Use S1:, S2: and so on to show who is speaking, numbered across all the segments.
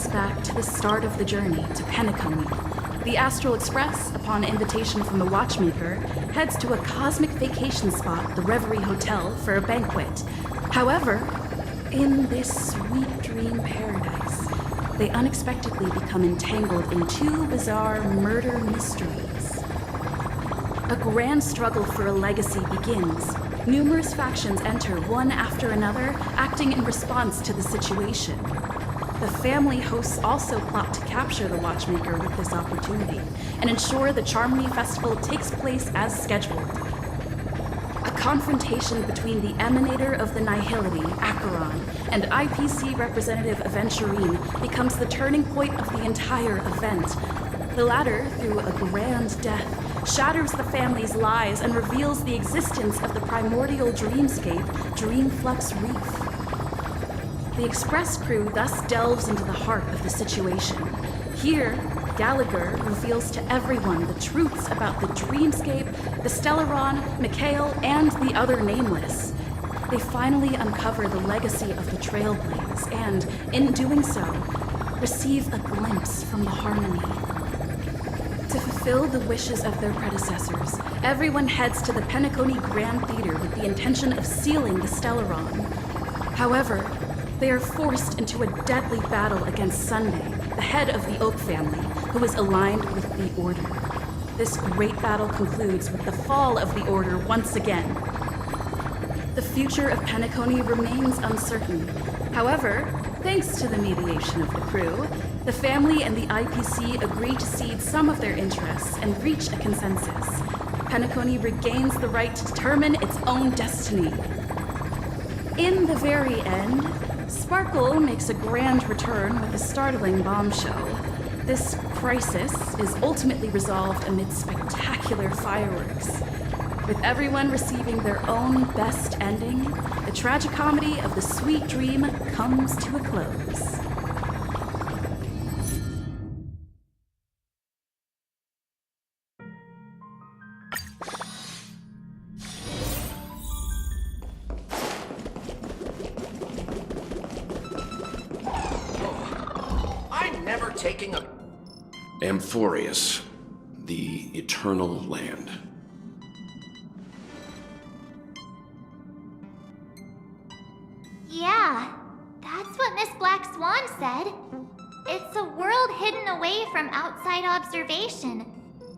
S1: reminds back to the start of the journey to Penacony. The Astral Express, upon invitation from the Watchmaker, heads to a cosmic vacation spot, the Reverie Hotel, for a banquet. However, in this sweet dream paradise, they unexpectedly become entangled in two bizarre murder mysteries. A grand struggle for a legacy begins. Numerous factions enter one after another, acting in response to the situation. The family hosts also plot to capture the Watchmaker with this opportunity and ensure the Charmony Festival takes place as scheduled. A confrontation between the emanator of the Nihility, Acheron, and IPC representative Aventurine becomes the turning point of the entire event. The latter, through a grand death, shatters the family's lies and reveals the existence of the primordial dreamscape, Dreamflux Reef. The Express crew thus delves into the heart of the situation. Here, Gallagher reveals to everyone the truths about the Dreamscape, the Stellaron, Mikhail, and the other Nameless. They finally uncover the legacy of the Trailblaze and, in doing so, receive a glimpse from the Harmony. To fulfill the wishes of their predecessors, everyone heads to the Penacony Grand Theater with the intention of sealing the Stellaron. However, they are forced into a deadly battle against Sunday, the head of the Oak family, who is aligned with the Order. This great battle concludes with the fall of the Order once again. The future of Penacony remains uncertain. However, thanks to the mediation of the crew, the family and the IPC agree to cede some of their interests and reach a consensus. Penacony regains the right to determine its own destiny. In the very end, Sparkle makes a grand return with a startling bombshell. This crisis is ultimately resolved amid spectacular fireworks. With everyone receiving their own best ending, the tragicomedy of the sweet dream comes to a close.
S2: Taking a...
S3: Amphorius, the Eternal Land.
S4: Yeah, that's what Miss Black Swan said. It's a world hidden away from outside observation,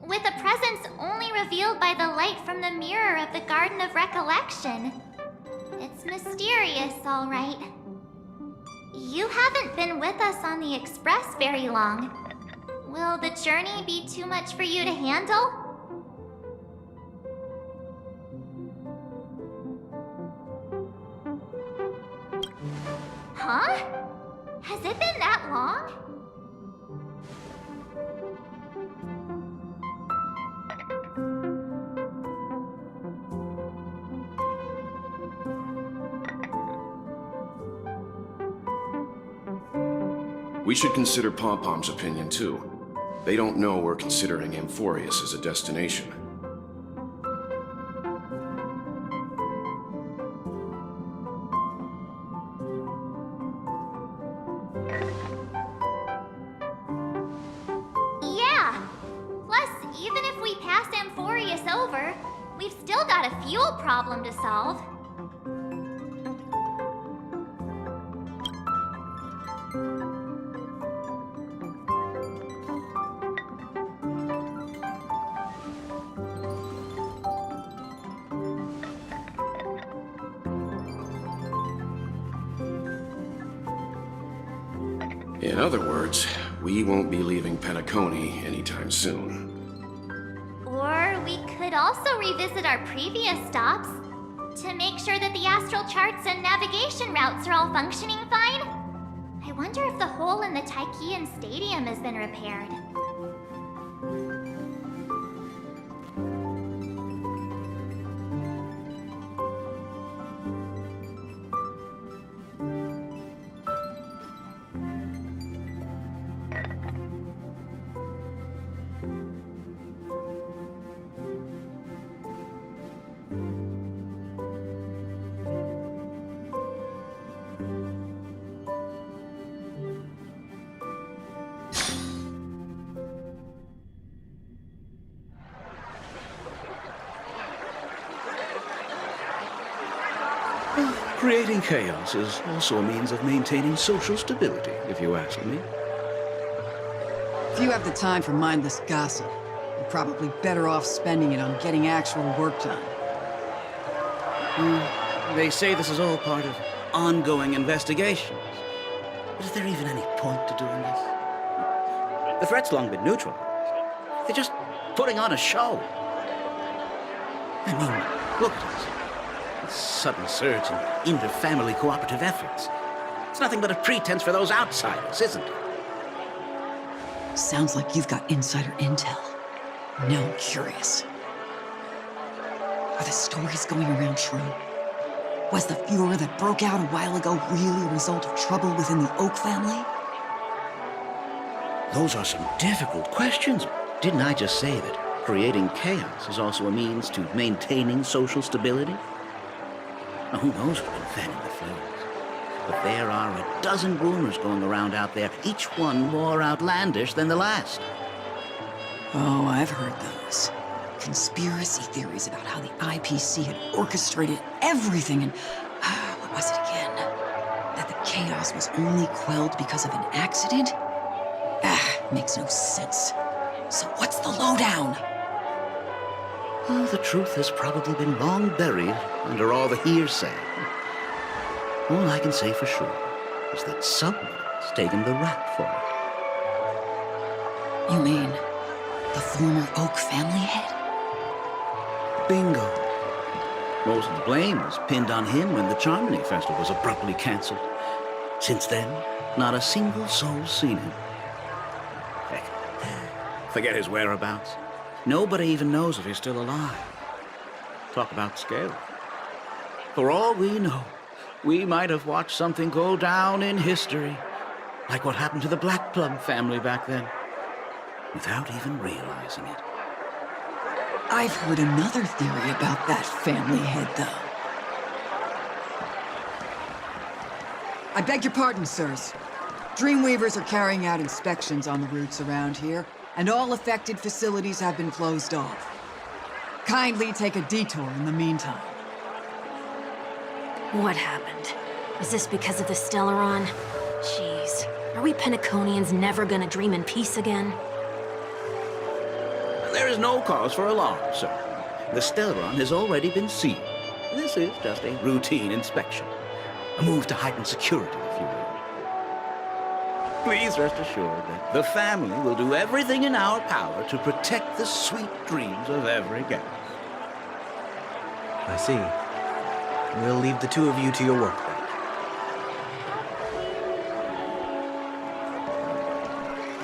S4: with a presence only revealed by the light from the mirror of the Garden of Recollection. It's mysterious, all right. You haven't been with us on the Express very long. Will the journey be too much for you to handle? Huh? Has it been that long?
S3: We should consider Pom-Pom's opinion, too. They don't know we're considering Amphorius as a destination.
S4: Yeah! Plus, even if we pass Amphorius over, we've still got a fuel problem to solve.
S3: In other words, we won't be leaving Penacony anytime soon.
S4: Or we could also revisit our previous stops to make sure that the astral charts and navigation routes are all functioning fine. I wonder if the hole in the Tychean Stadium has been repaired.
S5: Creating chaos is also a means of maintaining social stability, if you ask me.
S6: If you have the time for mindless gossip, you're probably better off spending it on getting actual work done.
S5: They say this is all part of ongoing investigations. But is there even any point to doing this? The threat's long been neutralized. They're just putting on a show. I mean, look at us. This sudden surge in inter-family cooperative efforts. It's nothing but a pretense for those outsiders, isn't it?
S6: Sounds like you've got insider intel. Now I'm curious. Are the stories going around true? Was the furor that broke out a while ago really a result of trouble within the Oak family?
S5: Those are some difficult questions. Didn't I just say that creating chaos is also a means to maintaining social stability? Now, who knows who's been fanning the flames? But there are a dozen rumors going around out there, each one more outlandish than the last.
S6: Oh, I've heard those. Conspiracy theories about how the IPC had orchestrated everything and... what was it again? That the chaos was only quelled because of an accident? Makes no sense. So what's the lowdown?
S5: Well, the truth has probably been long buried under all the hearsay. All I can say for sure is that someone's taken the rap for it.
S6: You mean the former Oak family head?
S5: Bingo. Most of the blame was pinned on him when the Charmony Festival was abruptly cancelled. Since then, not a single soul's seen him. Heck, forget his whereabouts. Nobody even knows if he's still alive. Talk about scary. For all we know, we might have watched something go down in history, like what happened to the Black Plum family back then, without even realizing it.
S6: I've heard another theory about that family head, though. I beg your pardon, sirs. Dreamweavers are carrying out inspections on the routes around here, and all affected facilities have been closed off. Kindly take a detour in the meantime.
S7: What happened? Is this because of the Stellaron? Jeez, are we Penaconians never gonna dream in peace again?
S5: There is no cause for alarm, sir. The Stellaron has already been sealed. This is just a routine inspection. A move to heighten security, if you will. Please rest assured that the family will do everything in our power to protect the sweet dreams of every guest.
S8: I see. We'll leave the two of you to your work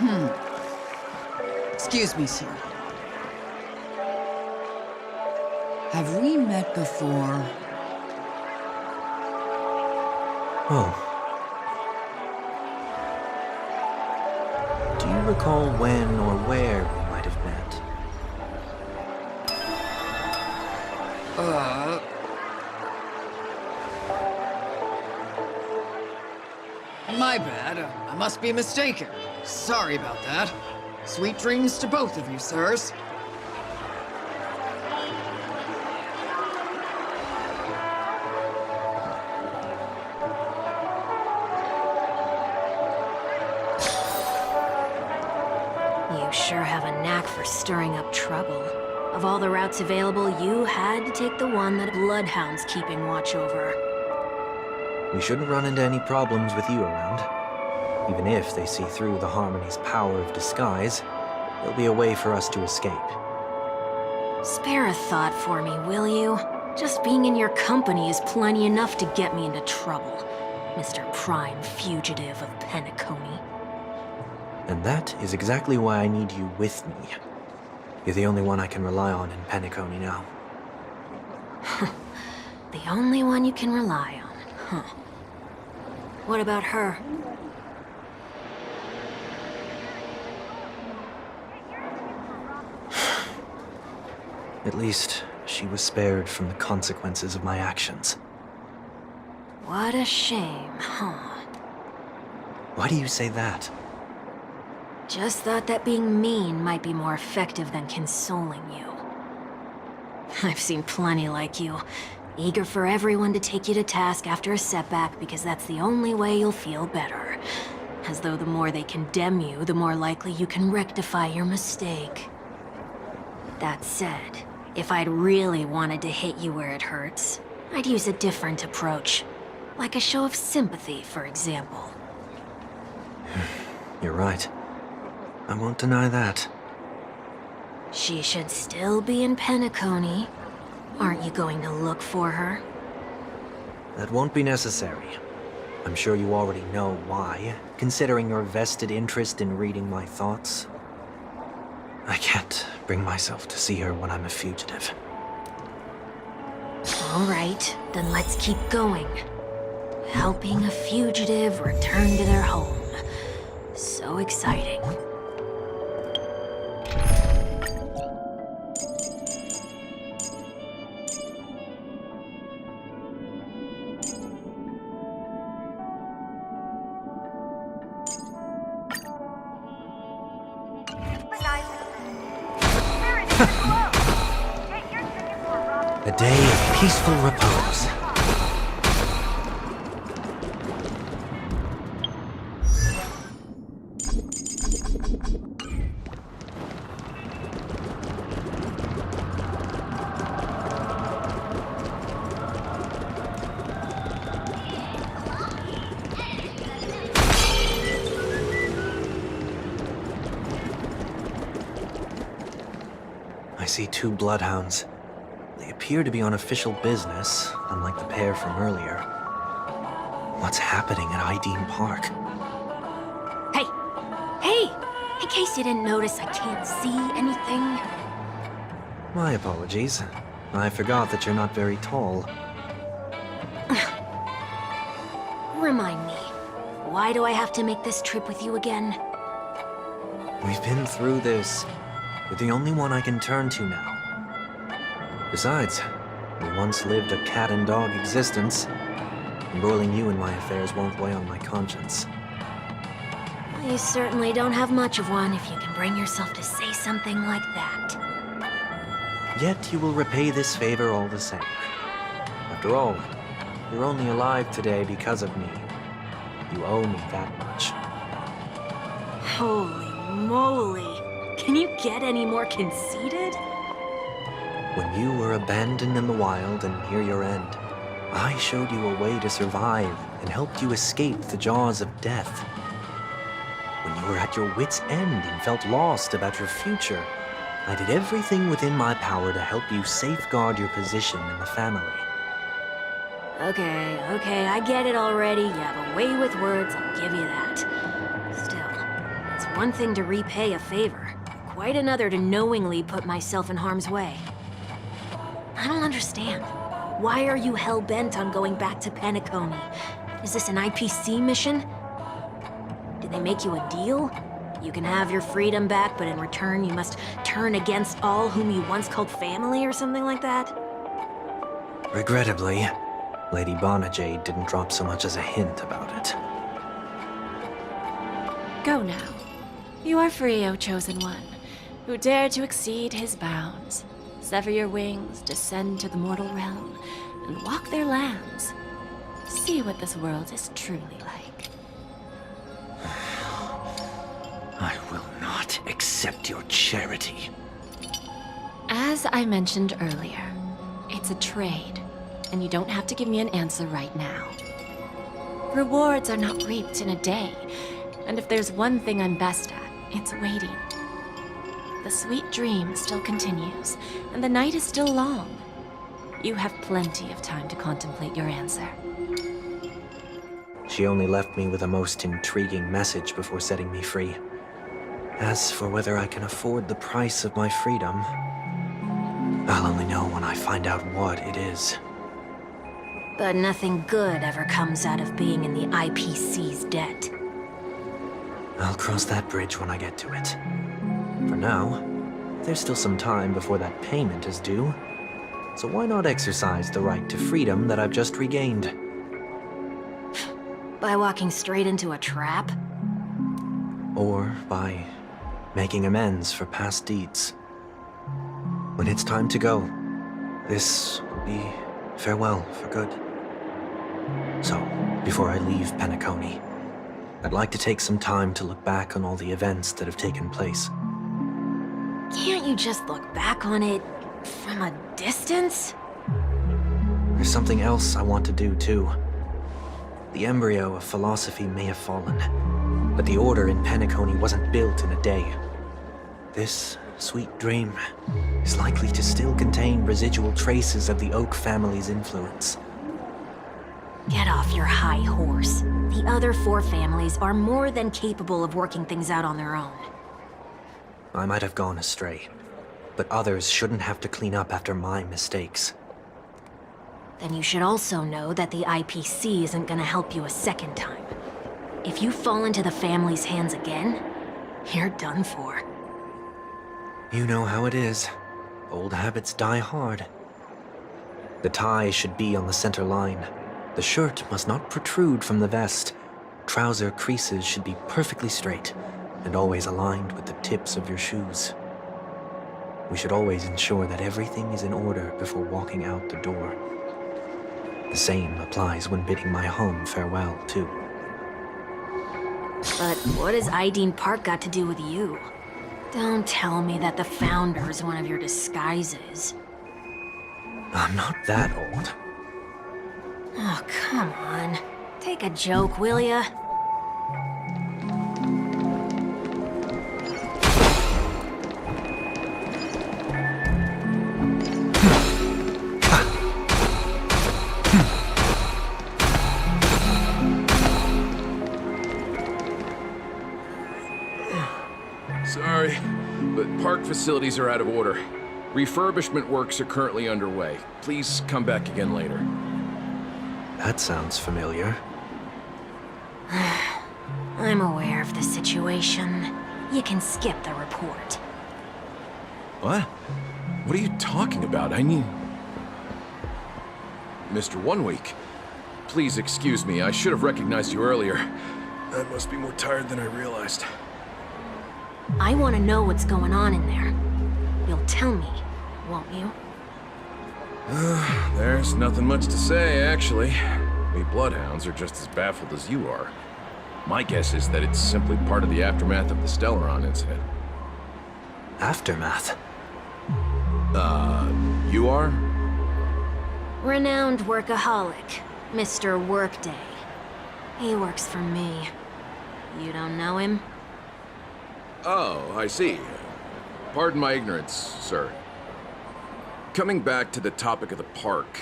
S8: then.
S6: Excuse me, sir. Have we met before?
S8: Oh. Do you recall when or where we might have met?
S6: My bad. I must be mistaken. Sorry about that. Sweet dreams to both of you, sirs.
S7: You sure have a knack for stirring up trouble. Of all the routes available, you had to take the one that Bloodhound's keeping watch over.
S8: We shouldn't run into any problems with you around. Even if they see through the Harmony's power of disguise, there'll be a way for us to escape.
S7: Spare a thought for me, will you? Just being in your company is plenty enough to get me into trouble, Mr. Prime Fugitive of Penacony.
S8: And that is exactly why I need you with me. You're the only one I can rely on in Penacony now.
S7: The only one you can rely on, huh? What about her?
S8: At least, she was spared from the consequences of my actions.
S7: What a shame, huh?
S8: Why do you say that?
S7: Just thought that being mean might be more effective than consoling you. I've seen plenty like you. Eager for everyone to take you to task after a setback because that's the only way you'll feel better. As though the more they condemn you, the more likely you can rectify your mistake. That said, if I'd really wanted to hit you where it hurts, I'd use a different approach. Like a show of sympathy, for example.
S8: You're right. I won't deny that.
S7: She should still be in Penacony. Aren't you going to look for her?
S8: That won't be necessary. I'm sure you already know why, considering your vested interest in reading my thoughts. I can't bring myself to see her when I'm a fugitive.
S7: All right, then let's keep going. Helping a fugitive return to their home. So exciting.
S8: A day of peaceful repose. I see 2 bloodhounds. They appear to be on official business, unlike the pair from earlier. What's happening at Ideen Park?
S7: Hey! Hey! In case you didn't notice, I can't see anything.
S8: My apologies. I forgot that you're not very tall.
S7: Remind me, why do I have to make this trip with you again?
S8: We've been through this. You're the only one I can turn to now. Besides, we once lived a cat-and-dog existence. Embroiling you in my affairs won't weigh on my conscience.
S7: You certainly don't have much of one if you can bring yourself to say something like that.
S8: Yet you will repay this favor all the same. After all, you're only alive today because of me. You owe me that much.
S7: Holy moly! Can you get any more conceited?
S8: When you were abandoned in the wild and near your end, I showed you a way to survive and helped you escape the jaws of death. When you were at your wit's end and felt lost about your future, I did everything within my power to help you safeguard your position in the family.
S7: Okay, I get it already. You have a way with words, I'll give you that. Still, it's one thing to repay a favor, quite another to knowingly put myself in harm's way. I don't understand. Why are you hell-bent on going back to Penacony? Is this an IPC mission? Did they make you a deal? You can have your freedom back, but in return you must turn against all whom you once called family or something like that?
S8: Regrettably, Lady Bonajade didn't drop so much as a hint about it.
S9: Go now. You are free, O Chosen One, who dare to exceed his bounds. Sever your wings, descend to the mortal realm, and walk their lands. See what this world is truly like.
S5: I will not accept your charity.
S9: As I mentioned earlier, it's a trade, and you don't have to give me an answer right now. Rewards are not reaped in a day, and if there's one thing I'm best at, it's waiting. The sweet dream still continues, and the night is still long. You have plenty of time to contemplate your answer.
S8: She only left me with a most intriguing message before setting me free. As for whether I can afford the price of my freedom, I'll only know when I find out what it is.
S7: But nothing good ever comes out of being in the IPC's debt.
S8: I'll cross that bridge when I get to it. For now, there's still some time before that payment is due. So why not exercise the right to freedom that I've just regained?
S7: By walking straight into a trap?
S8: Or by making amends for past deeds. When it's time to go, this will be farewell for good. So, before I leave Penacony, I'd like to take some time to look back on all the events that have taken place.
S7: Can't you just look back on it from a distance?
S8: There's something else I want to do, too. The embryo of philosophy may have fallen, but the order in Penacony wasn't built in a day. This sweet dream is likely to still contain residual traces of the Oak family's influence.
S7: Get off your high horse. The other 4 families are more than capable of working things out on their own.
S8: I might have gone astray, but others shouldn't have to clean up after my mistakes.
S7: Then you should also know that the IPC isn't gonna help you a second time. If you fall into the family's hands again, you're done for.
S8: You know how it is. Old habits die hard. The tie should be on the center line. The shirt must not protrude from the vest. Trouser creases should be perfectly straight and always aligned with the tips of your shoes. We should always ensure that everything is in order before walking out the door. The same applies when bidding my home farewell, too.
S7: But what has Ideen Park got to do with you? Don't tell me that the Founder is one of your disguises.
S8: I'm not that old.
S7: Oh, come on. Take a joke, will ya?
S10: Sorry, but park facilities are out of order. Refurbishment works are currently underway. Please come back again later.
S8: That sounds familiar.
S7: I'm aware of the situation. You can skip the report.
S10: What? What are you talking about? I mean... Mr. One Week, please excuse me. I should have recognized you earlier. I must be more tired than I realized.
S7: I want to know what's going on in there. You'll tell me, won't you?
S10: There's nothing much to say, actually. We Bloodhounds are just as baffled as you are. My guess is that it's simply part of the aftermath of the Stellaron incident.
S8: Aftermath?
S10: You are?
S7: Renowned workaholic, Mr. Workday. He works for me. You don't know him?
S10: Oh, I see. Pardon my ignorance, sir. Coming back to the topic of the park,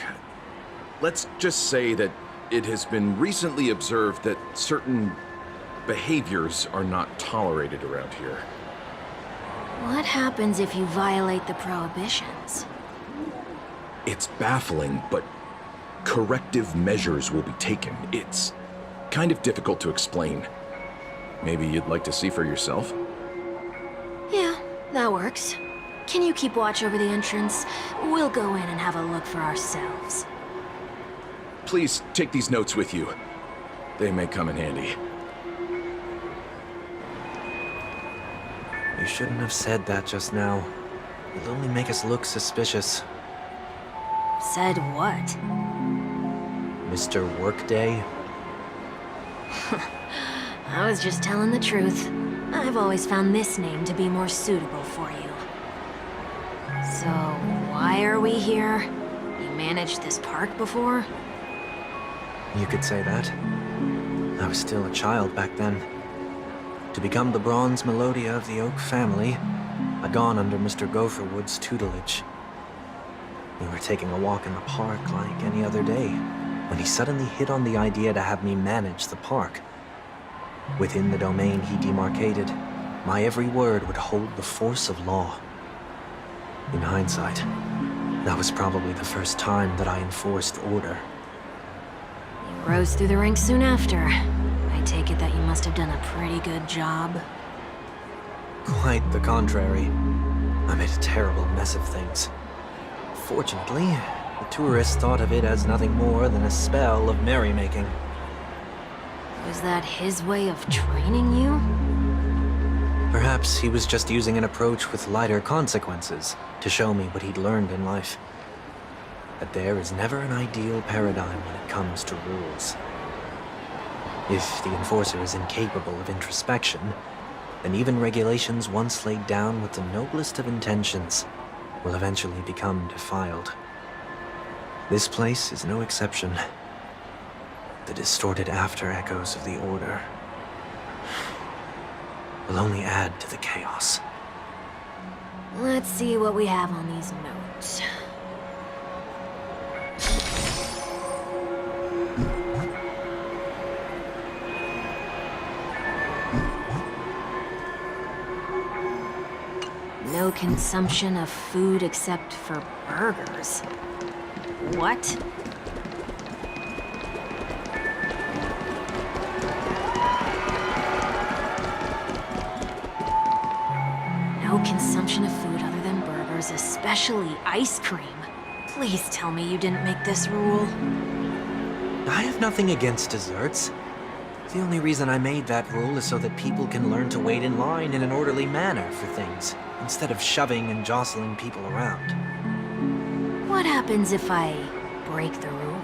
S10: let's just say that it has been recently observed that certain behaviors are not tolerated around here.
S7: What happens if you violate the prohibitions?
S10: It's baffling, but corrective measures will be taken. It's kind of difficult to explain. Maybe you'd like to see for yourself?
S7: Yeah, that works. Can you keep watch over the entrance? We'll go in and have a look for ourselves.
S10: Please take these notes with you. They may come in handy.
S8: You shouldn't have said that just now. It'll only make us look suspicious.
S7: Said what?
S8: Mr. Workday?
S7: I was just telling the truth. I've always found this name to be more suitable for you. So, why are we here? You managed this park before?
S8: You could say that. I was still a child back then. To become the bronze Melodia of the Oak family, I'd gone under Mr. Gopherwood's tutelage. We were taking a walk in the park like any other day, when he suddenly hit on the idea to have me manage the park. Within the domain he demarcated, my every word would hold the force of law. In hindsight, that was probably the first time that I enforced order.
S7: You rose through the ranks soon after. I take it that you must have done a pretty good job.
S8: Quite the contrary. I made a terrible mess of things. Fortunately, the tourists thought of it as nothing more than a spell of merrymaking.
S7: Was that his way of training you?
S8: Perhaps he was just using an approach with lighter consequences to show me what he'd learned in life. that there is never an ideal paradigm when it comes to rules. If the enforcer is incapable of introspection, then even regulations once laid down with the noblest of intentions will eventually become defiled. This place is no exception. The distorted after-echoes of the Order will only add to the chaos.
S7: Let's see what we have on these notes. No consumption of food except for burgers. What? No consumption of food other than burgers, especially ice cream. Please tell me you didn't make this rule.
S8: I have nothing against desserts. The only reason I made that rule is so that people can learn to wait in line in an orderly manner for things, instead of shoving and jostling people around.
S7: What happens if I break the rule?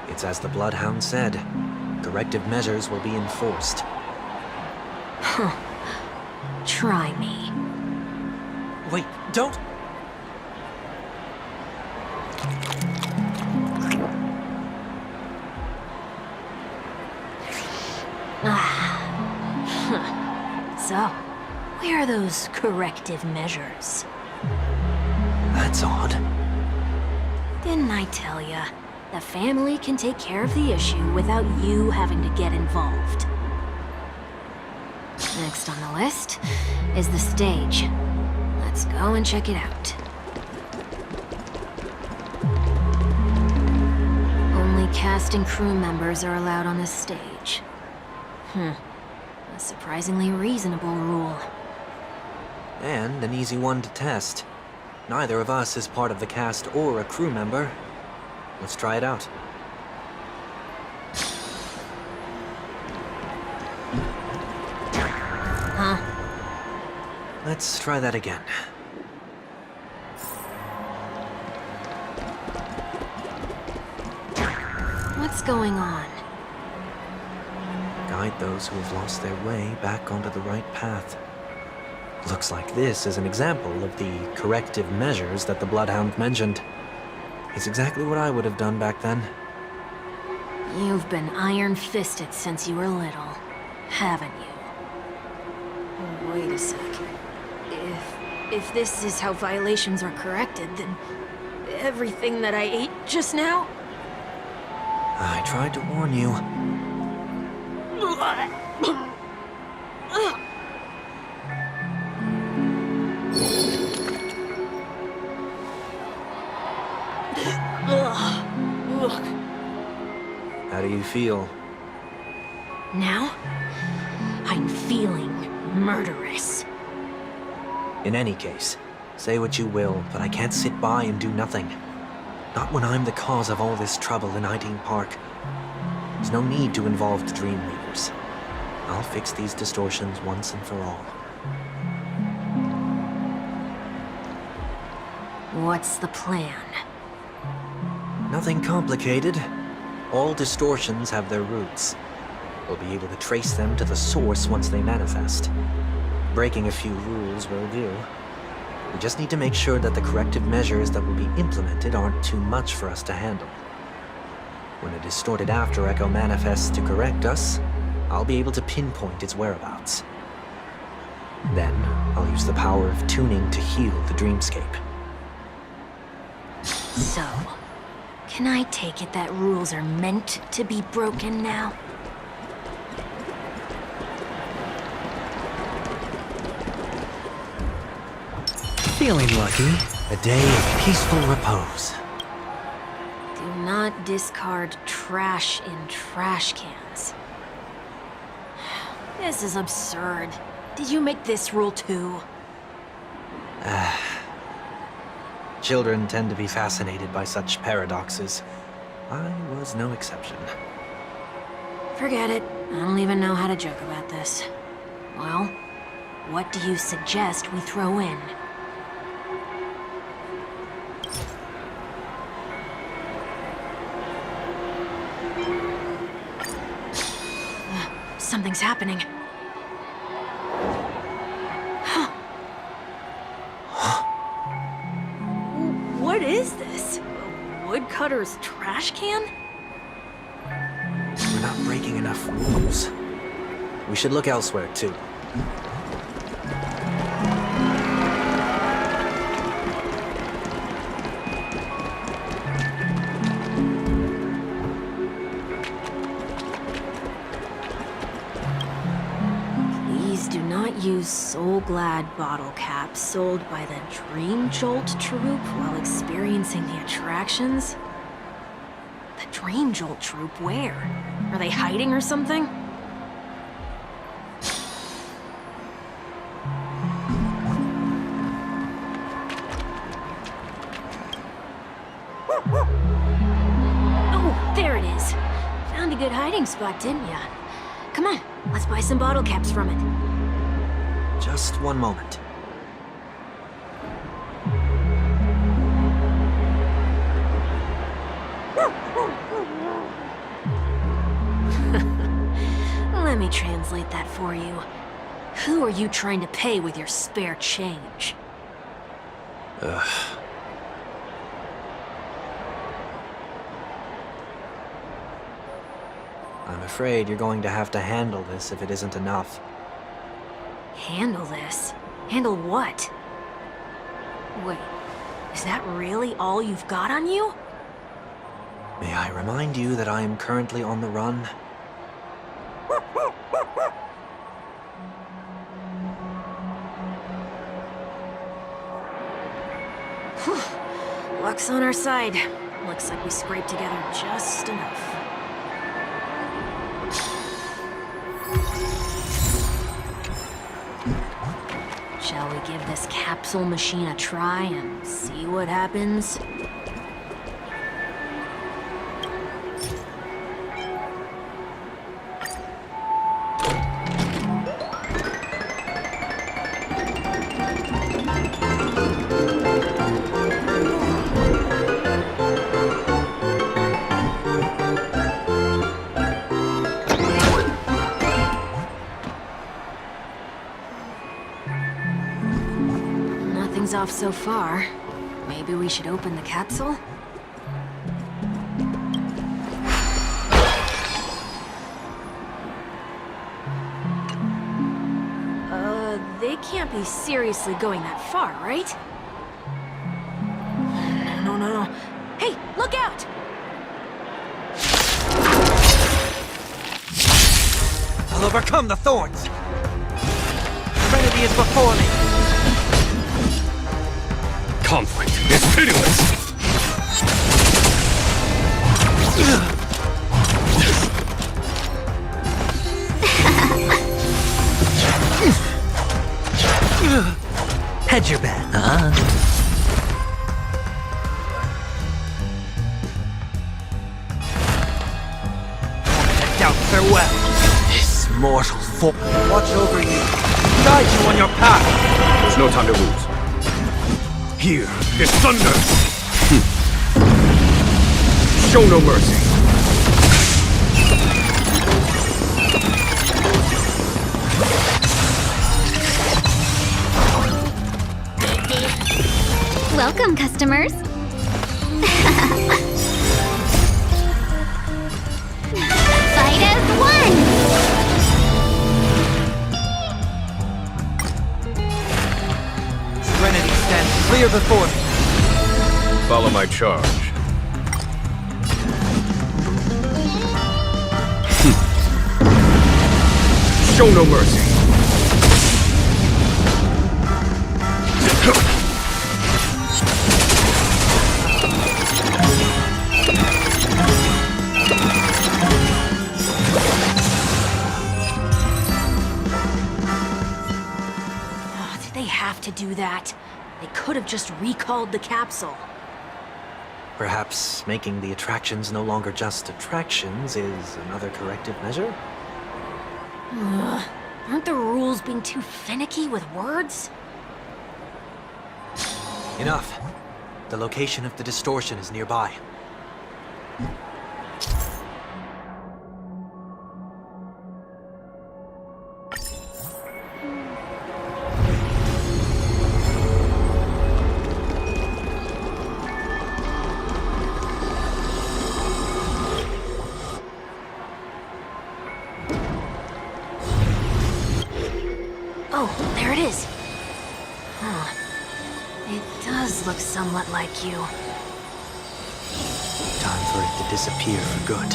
S8: It's as the Bloodhound said. Corrective measures will be enforced.
S7: Huh. Try me.
S8: Wait, don't!
S7: So, where are those corrective measures?
S8: That's odd.
S7: Didn't I tell ya? The family can take care of the issue without you having to get involved. Next on the list is the stage. Let's go and check it out. Only cast and crew members are allowed on this stage. A surprisingly reasonable rule.
S8: And an easy one to test. Neither of us is part of the cast or a crew member. Let's try it out.
S7: Huh?
S8: Let's try that again.
S7: What's going on?
S8: Guide those who have lost their way back onto the right path. Looks like this is an example of the corrective measures that the Bloodhound mentioned. It's exactly what I would have done back then.
S7: You've been iron-fisted since you were little, haven't you? Wait a sec. If this is how violations are corrected, then everything that I ate just now?
S8: I tried to warn you. How do you feel?
S7: Now, I'm feeling murderous.
S8: In any case, say what you will, but I can't sit by and do nothing. Not when I'm the cause of all this trouble in Ideen Park. There's no need to involve the Dream Weavers. I'll fix these distortions once and for all.
S7: What's the plan?
S8: Nothing complicated. All distortions have their roots. We'll be able to trace them to the source once they manifest. Breaking a few rules will do. We just need to make sure that the corrective measures that will be implemented aren't too much for us to handle. When a distorted after-echo manifests to correct us, I'll be able to pinpoint its whereabouts. Then, I'll use the power of tuning to heal the dreamscape.
S7: So, can I take it that rules are meant to be broken now?
S8: Feeling lucky. A day of peaceful repose.
S7: Do not discard trash in trash cans. This is absurd. Did you make this rule too?
S8: Children tend to be fascinated by such paradoxes. I was no exception.
S7: Forget it. I don't even know how to joke about this. Well, what do you suggest we throw in? Something's happening. What is this? A woodcutter's trash can?
S8: We're not breaking enough rules. We should look elsewhere, too.
S7: Please do not use Soul Glad bottle caps sold by the Dream Jolt troupe while experiencing the attractions. The Dream Jolt troupe? Where? Are they hiding or something? Oh, there it is. Found a good hiding spot, didn't ya? Come on, let's buy some bottle caps from it.
S8: Just one moment.
S7: Let me translate that for you. Who are you trying to pay with your spare change?
S8: I'm afraid you're going to have to handle this if it isn't enough.
S7: Handle this? Handle what? Wait, is that really all you've got on you?
S8: May I remind you that I am currently on the run?
S7: Luck's on our side. Looks like we scraped together just enough. Shall we give this capsule machine a try and see what happens? Nothing's off so far. Maybe we should open the capsule? They can't be seriously going that far, right? No. Hey, look out!
S8: I'll overcome the thorns! Serenity is before me!
S11: Conflict is pitiless!
S8: Hedge your bet. Doubt farewell. This mortal foe. Watch over you. Guide you on your path.
S11: There's no time to lose. Here is thunder! Show no mercy.
S4: Welcome, customers. Fight as one!
S8: Serenity stands clear before me.
S11: Follow my charge. Show no mercy.
S7: Did they have to do that? They could have just recalled the capsule.
S8: Perhaps making the attractions no longer just attractions is another corrective measure?
S7: Aren't the rules being too finicky with words?
S8: Enough. The location of the distortion is nearby.
S7: somewhat like you.
S8: Time for it to disappear for good.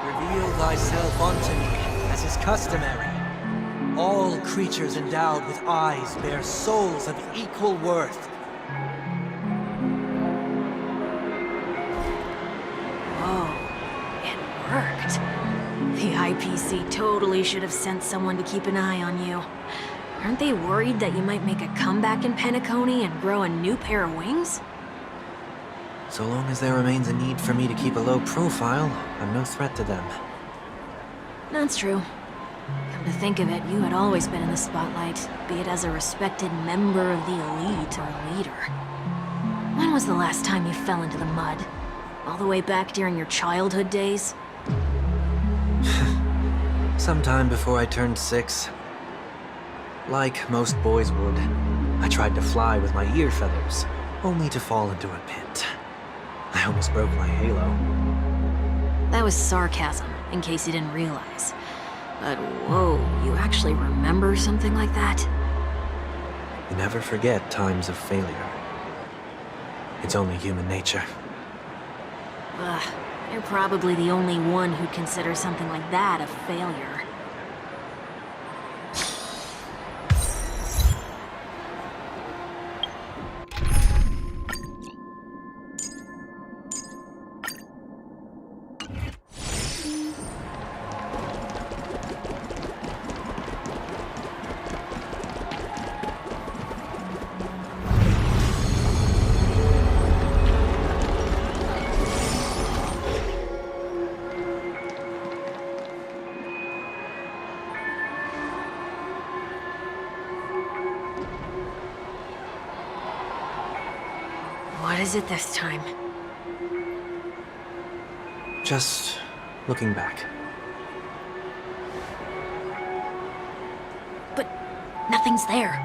S12: Reveal thyself unto me, as is customary. All creatures endowed with eyes bear souls of equal worth.
S7: Whoa, it worked. The IPC totally should have sent someone to keep an eye on you. Aren't they worried that you might make a comeback in Penacony and grow a new pair of wings?
S8: So long as there remains a need for me to keep a low profile, I'm no threat to them.
S7: That's true. Come to think of it, you had always been in the spotlight, be it as a respected member of the elite or a leader. When was the last time you fell into the mud? All the way back during your childhood days?
S8: Sometime before I turned 6. Like most boys would, I tried to fly with my ear feathers, only to fall into a pit. I almost broke my halo.
S7: That was sarcasm, in case you didn't realize. But whoa, you actually remember something like that?
S8: You never forget times of failure. It's only human nature.
S7: Ugh, you're probably the only one who'd consider something like that a failure. What is it this time?
S8: Just looking back.
S7: But nothing's there.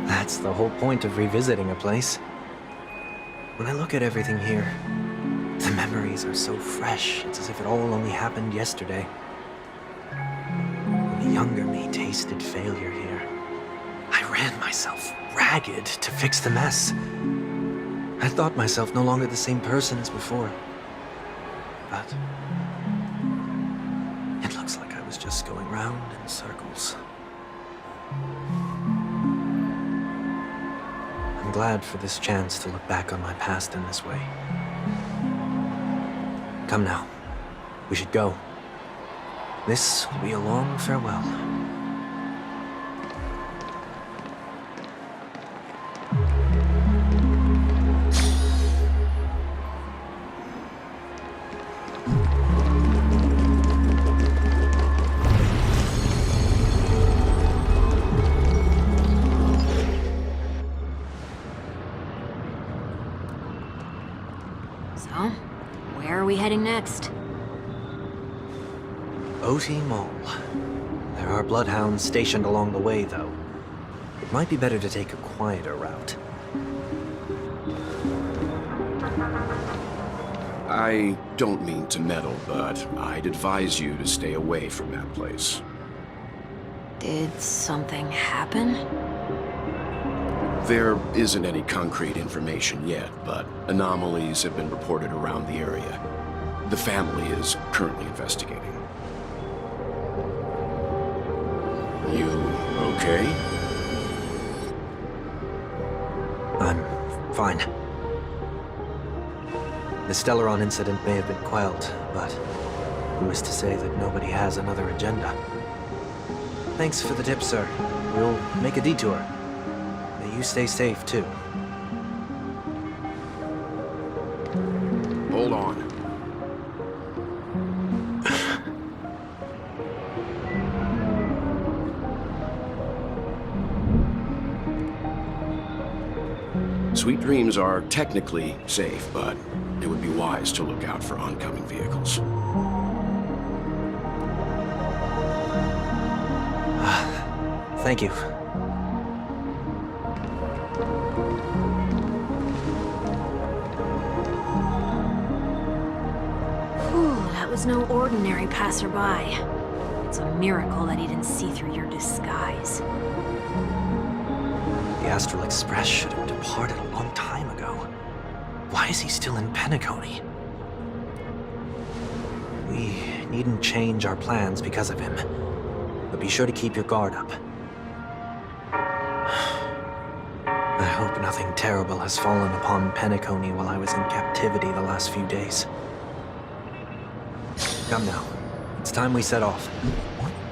S8: That's the whole point of revisiting a place. When I look at everything here, the memories are so fresh, it's as if it all only happened yesterday. When the younger me tasted failure here, I ran myself ragged to fix the mess. I thought myself no longer the same person as before. But it looks like I was just going round in circles. I'm glad for this chance to look back on my past in this way. Come now, we should go. This will be a long farewell.
S7: So, where are we heading next?
S8: OT Mall. There are bloodhounds stationed along the way, though. It might be better to take a quieter route.
S3: I don't mean to meddle, but I'd advise you to stay away from that place.
S7: Did something happen?
S3: There isn't any concrete information yet, but anomalies have been reported around the area. The family is currently investigating. You okay?
S8: I'm fine. The Stellaron incident may have been quelled, but who is to say that nobody has another agenda? Thanks for the tip, sir. We'll make a detour. May you stay safe, too.
S3: Hold on. Sweet Dreams are technically safe, but it would be wise to look out for oncoming vehicles.
S8: Thank you.
S7: Whew, that was no ordinary passerby. It's a miracle that he didn't see through your disguise.
S8: The Astral Express should have departed a long time ago. Why is he still in Penacony? We needn't change our plans because of him, but be sure to keep your guard up. I hope nothing terrible has fallen upon Penacony while I was in captivity the last few days. Come now, it's time we set off.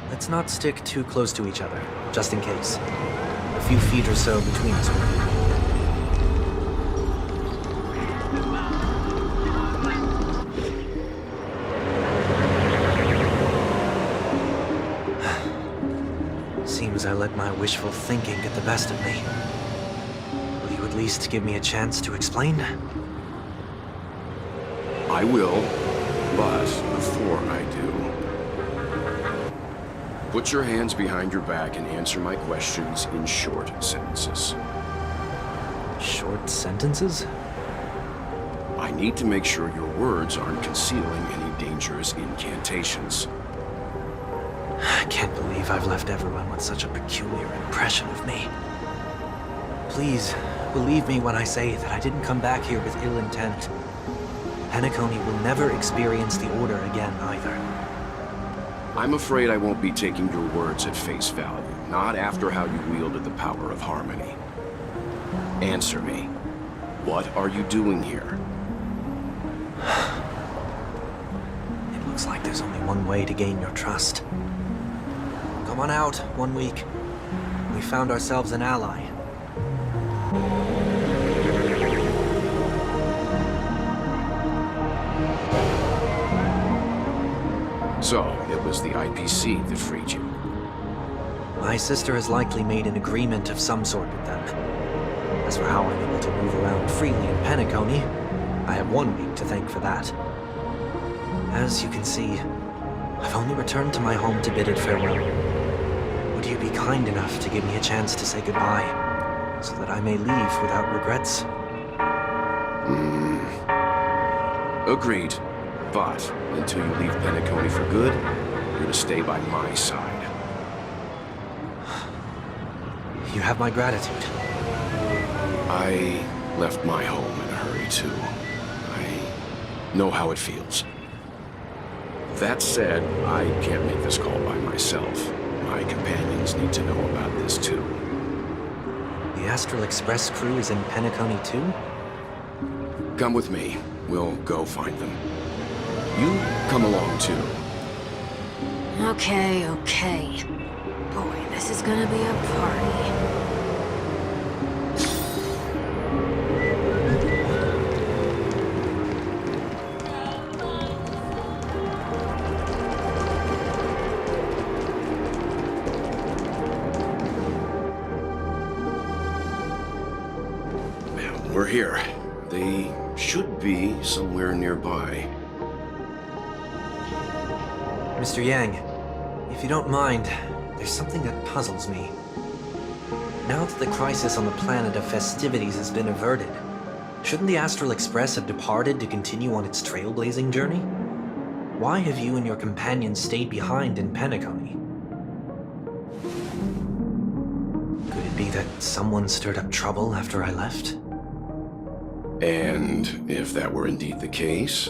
S8: Let's not stick too close to each other, just in case. A few feet or so between us will do. Seems I let my wishful thinking get the best of me. Will you at least give me a chance to explain?
S3: I will, but before I do, put your hands behind your back and answer my questions in short sentences.
S8: Short sentences?
S3: I need to make sure your words aren't concealing any dangerous incantations.
S8: I can't believe I've left everyone with such a peculiar impression of me. Please, believe me when I say that I didn't come back here with ill intent. Penacony will never experience the Order again, either.
S3: I'm afraid I won't be taking your words at face value, not after how you wielded the power of harmony. Answer me. What are you doing here?
S8: It looks like there's only one way to gain your trust. Come on out, 1 week. We found ourselves an ally.
S3: So, it was the IPC that freed you.
S8: My sister has likely made an agreement of some sort with them. As for how I'm able to move around freely in Penacony, I have 1 week to thank for that. As you can see, I've only returned to my home to bid it farewell. Would you be kind enough to give me a chance to say goodbye, so that I may leave without regrets?
S3: Agreed. But until you leave Penacony for good, you're to stay by my side.
S8: You have my gratitude.
S3: I left my home in a hurry, too. I know how it feels. That said, I can't make this call by myself. My companions need to know about this, too.
S8: The Astral Express crew is in Penacony, too?
S3: Come with me. We'll go find them. You come along, too.
S7: Okay. Boy, this is gonna be a party.
S3: We're here. They should be somewhere nearby.
S8: Mr. Yang, if you don't mind, there's something that puzzles me. Now that the crisis on the planet of festivities has been averted, shouldn't the Astral Express have departed to continue on its trailblazing journey? Why have you and your companions stayed behind in Penacony? Could it be that someone stirred up trouble after I left?
S3: And if that were indeed the case,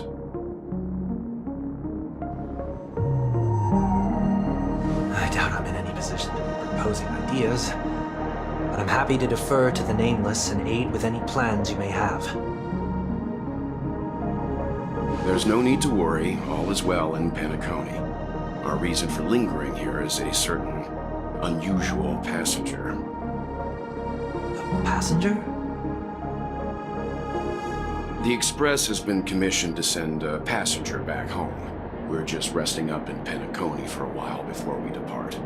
S8: I doubt I'm in any position to be proposing ideas, but I'm happy to defer to the Nameless and aid with any plans you may have.
S3: there's no need to worry. All is well in Penacony. Our reason for lingering here is a certain unusual passenger.
S8: A passenger?
S3: The Express has been commissioned to send a passenger back home. We're just resting up in Penacony for a while before we depart.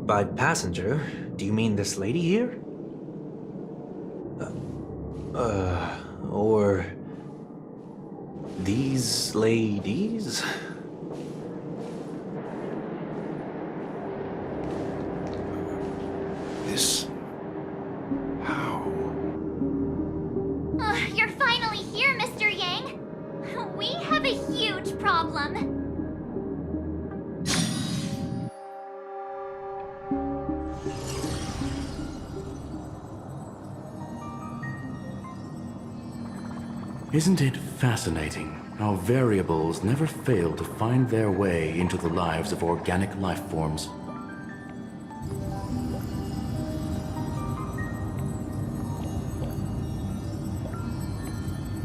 S8: By passenger, do you mean this lady here? Or these ladies?
S3: This... how?
S4: You're finally here, Mr. Yang. We have a huge problem.
S13: Isn't it fascinating how variables never fail to find their way into the lives of organic life forms?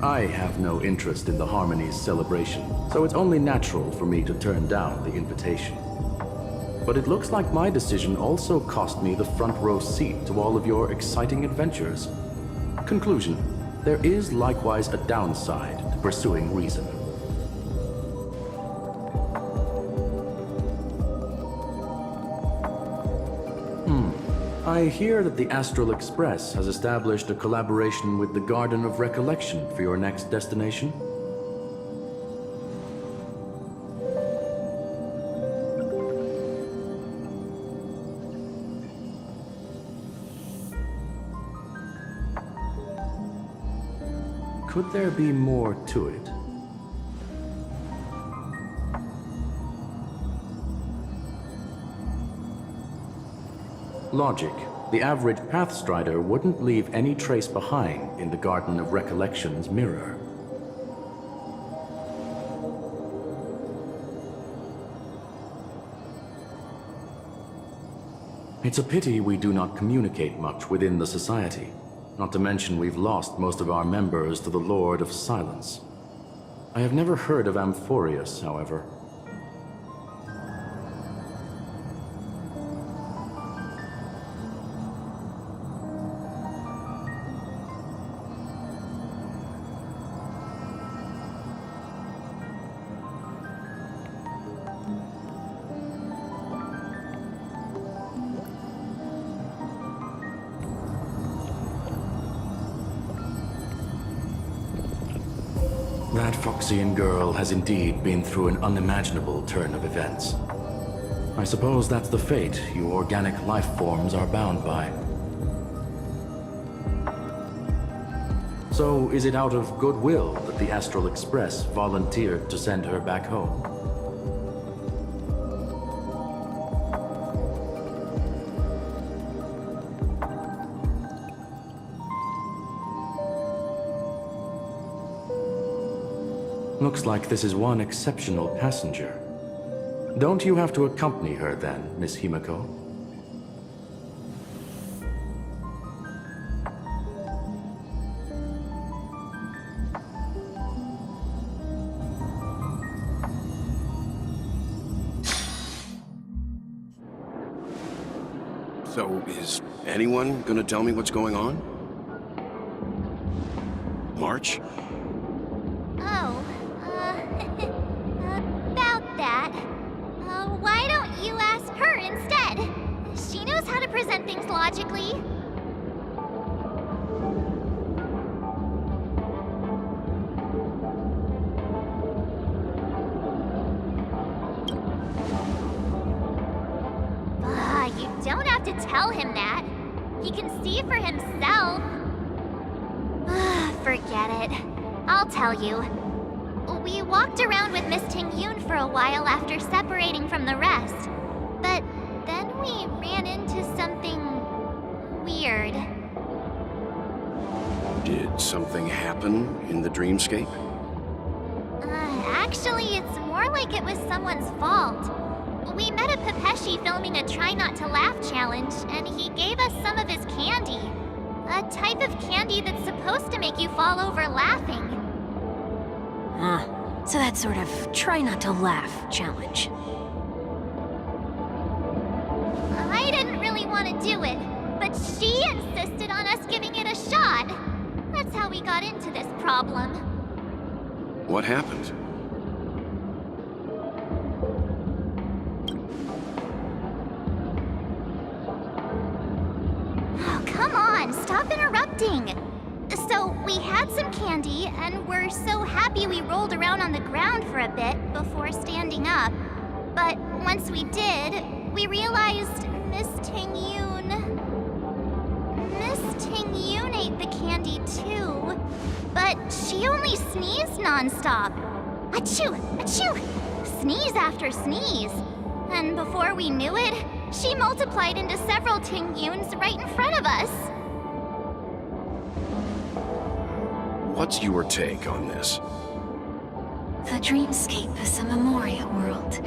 S13: I have no interest in the Harmony's celebration, so it's only natural for me to turn down the invitation. But it looks like my decision also cost me the front row seat to all of your exciting adventures. Conclusion: there is likewise a downside to pursuing reason. I hear that the Astral Express has established a collaboration with the Garden of Recollection for your next destination. Could there be more to it? Logic. The average Pathstrider wouldn't leave any trace behind in the Garden of Recollection's mirror. It's a pity we do not communicate much within the society. Not to mention we've lost most of our members to the Lord of Silence. I have never heard of Amphorius, however. That Foxian girl has indeed been through an unimaginable turn of events. I suppose that's the fate you organic life forms are bound by. So, is it out of goodwill that the Astral Express volunteered to send her back home? Looks like this is one exceptional passenger. Don't you have to accompany her then, Miss Himiko?
S3: So, is anyone gonna tell me what's going on? March?
S4: Oh, about that. Why don't you ask her instead? She knows how to present things logically. You don't have to tell him that. He can see for himself. Forget it. I'll tell you. We walked around with Miss Ting-Yoon for a while after separating from the rest. But then we ran into something weird.
S3: Did something happen in the dreamscape?
S4: Actually, it's more like it was someone's fault. We met a Pepeshi filming a Try Not to Laugh challenge, and he gave us some of his candy. A type of candy that's supposed to make you fall over laughing.
S7: So that sort of try not to laugh challenge.
S4: I didn't really want to do it, but she insisted on us giving it a shot. That's how we got into this problem.
S3: What happened?
S4: Oh, come on, stop interrupting. So, we had some candy, and we're so happy we rolled around on the ground for a bit before standing up. But once we did, we realized Miss Ting-Yoon ate the candy too. But she only sneezed nonstop. Achoo! Achoo! Sneeze after sneeze. And before we knew it, she multiplied into several Ting-Yoons right in front of us.
S3: What's your take on this?
S14: The dreamscape is a Memoria world.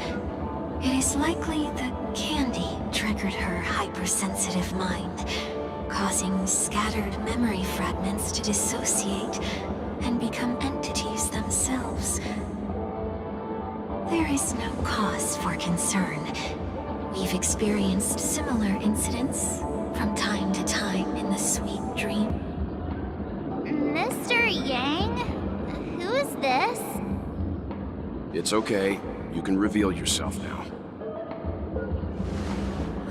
S14: It is likely the candy triggered her hypersensitive mind, causing scattered memory fragments to dissociate and become entities themselves. There is no cause for concern. We've experienced similar incidents from time to time in the sweet dream.
S4: Mr. Yang? Who's this?
S3: It's okay. You can reveal yourself now.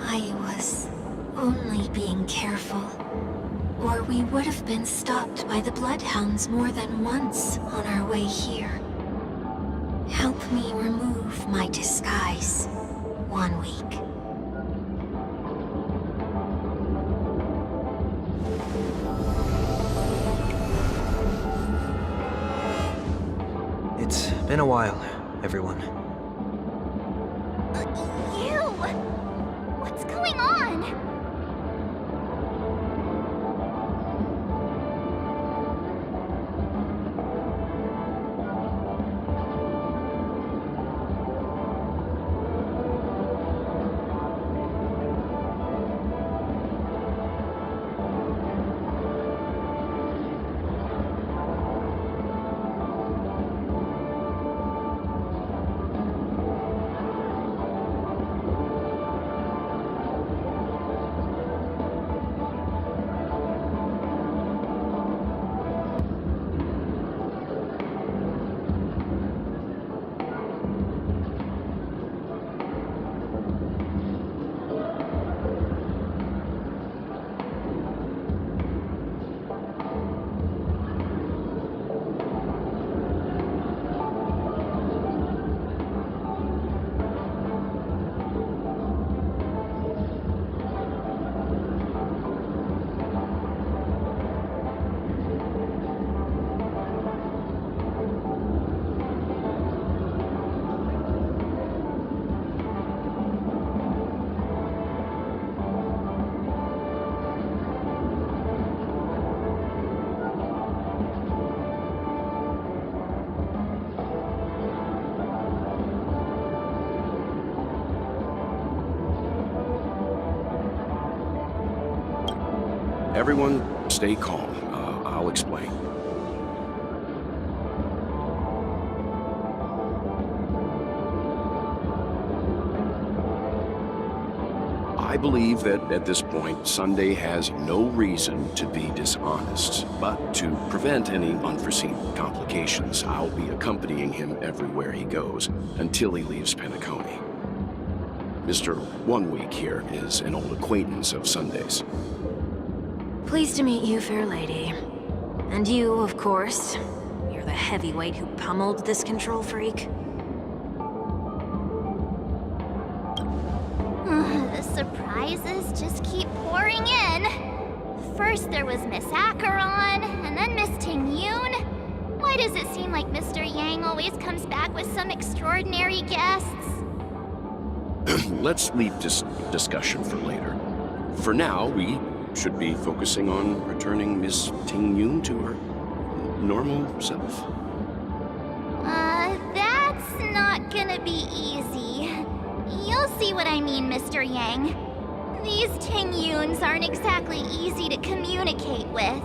S14: I was only being careful, or we would have been stopped by the Bloodhounds more than once on our way here. Help me remove my disguise. 1 week.
S8: It's been a while, everyone.
S4: You! What's going on?
S3: Everyone, stay calm. I'll explain. I believe that at this point, Sunday has no reason to be dishonest. But to prevent any unforeseen complications, I'll be accompanying him everywhere he goes until he leaves Penacony. Mr. 1 Week here is an old acquaintance of Sunday's.
S7: Pleased to meet you, fair lady. And you, of course. You're the heavyweight who pummeled this control freak.
S4: The surprises just keep pouring in. First there was Miss Acheron, and then Miss Ting-Yoon. Why does it seem like Mr. Yang always comes back with some extraordinary guests?
S3: Let's leave this discussion for later. For now, we should be focusing on returning Miss Ting-Yoon to her normal self.
S4: That's not gonna be easy. You'll see what I mean, Mr. Yang. These Ting-Yoons aren't exactly easy to communicate with.